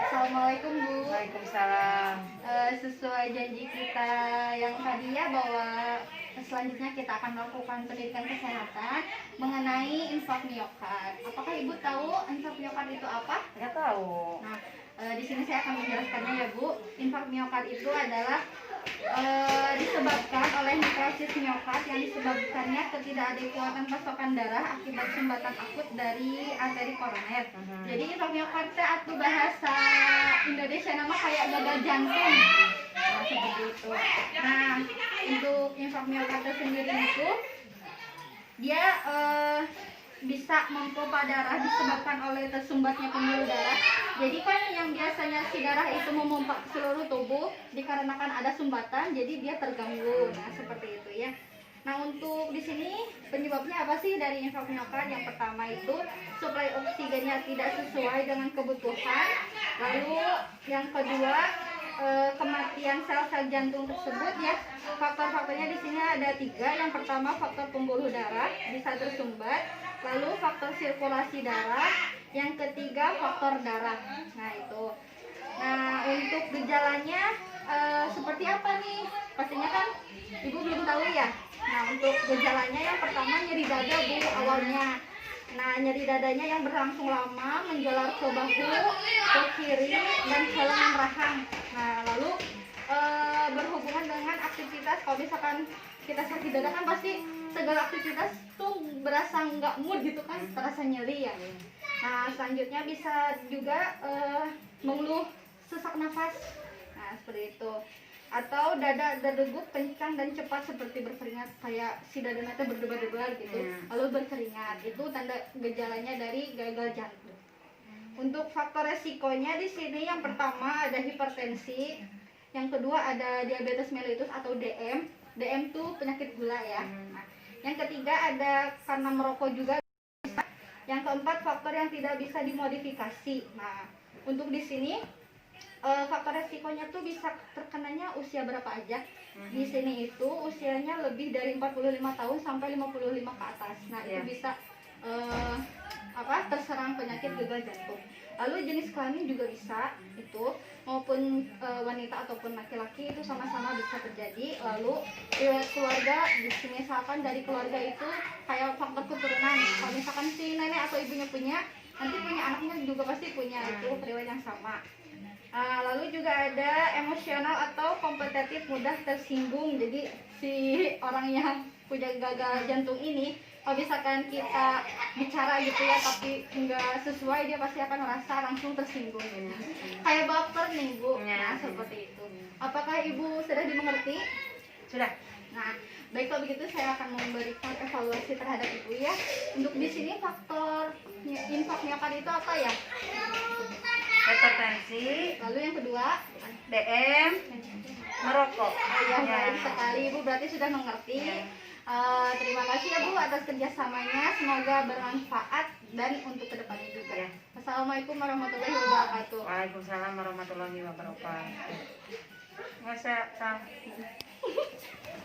Assalamualaikum Bu. Waalaikumsalam. Sesuai janji kita yang tadi ya, bahwa selanjutnya kita akan melakukan pendidikan kesehatan mengenai infak miokard. Apakah Ibu tahu infak miokard itu apa? Nggak tahu. Nah, di sini saya akan menjelaskannya ya Bu. Infak miokard itu adalah disebabkan oleh nekrosis miokard yang disebabkannya ketidakadekuatan pasokan darah akibat sumbatan akut dari arteri koroner. Jadi infak miokard itu bahasa Indonesia nama kayak gagal jantung. Nah, seperti itu. Nah, untuk infak miokard sendiri itu dia bisa memompa darah disebabkan oleh tersumbatnya pembuluh darah. Jadi kan yang biasanya si darah itu memompa ke seluruh tubuh, dikarenakan ada sumbatan, jadi dia terganggu. Nah, seperti itu ya. Nah, untuk di sini penyebabnya apa sih dari infak miokard? Yang pertama itu suplai oksigennya tidak sesuai dengan kebutuhan. Lalu yang kedua, kematian sel-sel jantung tersebut ya. Faktor-faktornya di sini ada 3. Yang pertama faktor pembuluh darah bisa tersumbat, lalu faktor sirkulasi darah, yang ketiga faktor darah. Nah, itu. Nah, untuk gejalanya seperti apa nih? Pastinya kan Ibu belum tahu ya. Nah, untuk gejalanya yang pertama nyeri dada Bu awalnya. Nah, nyeri dadanya yang berlangsung lama menjalar ke bahu, ke kiri, dan ke lengan rahang. Nah, lalu berhubungan dengan aktivitas. Kalau misalkan kita sakit dada kan pasti segala aktivitas tuh berasa nggak mood gitu kan, terasa nyeri ya. Nah, selanjutnya bisa juga mengeluh sesak nafas. Nah, seperti itu. Atau dada berdegup kencang dan cepat seperti berkeringat, kayak si dada nanti berdebar-debar gitu. Lalu berkeringat, itu tanda gejalanya dari gagal jantung. Untuk faktor resikonya di sini yang pertama ada hipertensi, yang kedua ada diabetes mellitus atau DM. DM tuh penyakit gula ya. Nah, yang ketiga ada karena merokok juga. Yang keempat faktor yang tidak bisa dimodifikasi. Nah, untuk di sini faktor resikonya tuh bisa terkenanya usia berapa aja. Di sini itu usianya lebih dari 45 tahun sampai 55 ke atas. Nah, itu bisa terserang penyakit gagal jantung. Lalu jenis kelamin juga bisa, itu maupun wanita ataupun laki-laki itu sama-sama bisa terjadi. Lalu keluarga, misalkan dari keluarga itu kayak faktor keturunan. Kalau misalkan si nenek atau ibunya punya, nanti punya anaknya juga pasti punya, itu riwayat yang sama. Lalu juga ada emosional atau kompetitif mudah tersinggung. Jadi si orang yang punya gagal jantung ini, kalau misalkan kita bicara gitu ya tapi nggak sesuai, dia pasti akan merasa langsung tersinggung gitu. Kayak baper nih Bu. Nah, seperti itu. Apakah Ibu sudah dimengerti? Sudah. Nah, baik, kalau begitu saya akan memberikan evaluasi terhadap Ibu ya. Untuk di sini faktor infak miokard itu apa ya? Hipertensi. Lalu yang kedua, DM, merokok. ya, baik sekali Ibu, berarti sudah mengerti. Terima kasih ya Bu atas kerjasamanya, semoga bermanfaat dan untuk kedepannya juga. Assalamualaikum warahmatullahi wabarakatuh. Waalaikumsalam warahmatullahi wabarakatuh. Nggak usah.